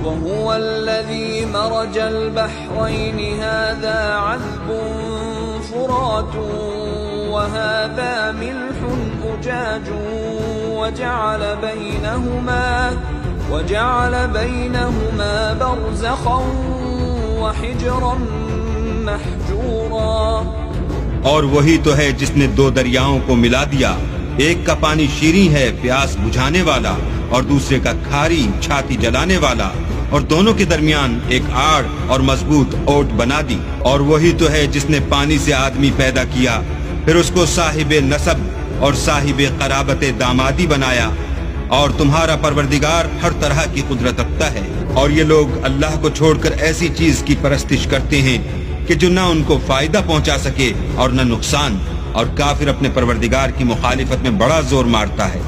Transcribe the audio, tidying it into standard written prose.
وهو الذي مرج البحرين هذا عذب فرات وهذا ملح أجاج وجعل بينهما برزخا وحجرا محجورا. اور وہی تو ہے جس نے دو دریاؤں کو ملا دیا، ایک کا پانی شیریں ہے پیاس بجھانے والا اور دوسرے کا کھاری چھاتی جلانے والا، اور دونوں کے درمیان ایک آڑ اور مضبوط اوٹ بنا دی. اور وہی تو ہے جس نے پانی سے آدمی پیدا کیا، پھر اس کو صاحب نسب اور صاحب قرابت دامادی بنایا. اور تمہارا پروردگار ہر طرح کی قدرت رکھتا ہے. اور یہ لوگ اللہ کو چھوڑ کر ایسی چیز کی پرستش کرتے ہیں کہ جو نہ ان کو فائدہ پہنچا سکے اور نہ نقصان، اور کافر اپنے پروردگار کی مخالفت میں بڑا زور مارتا ہے.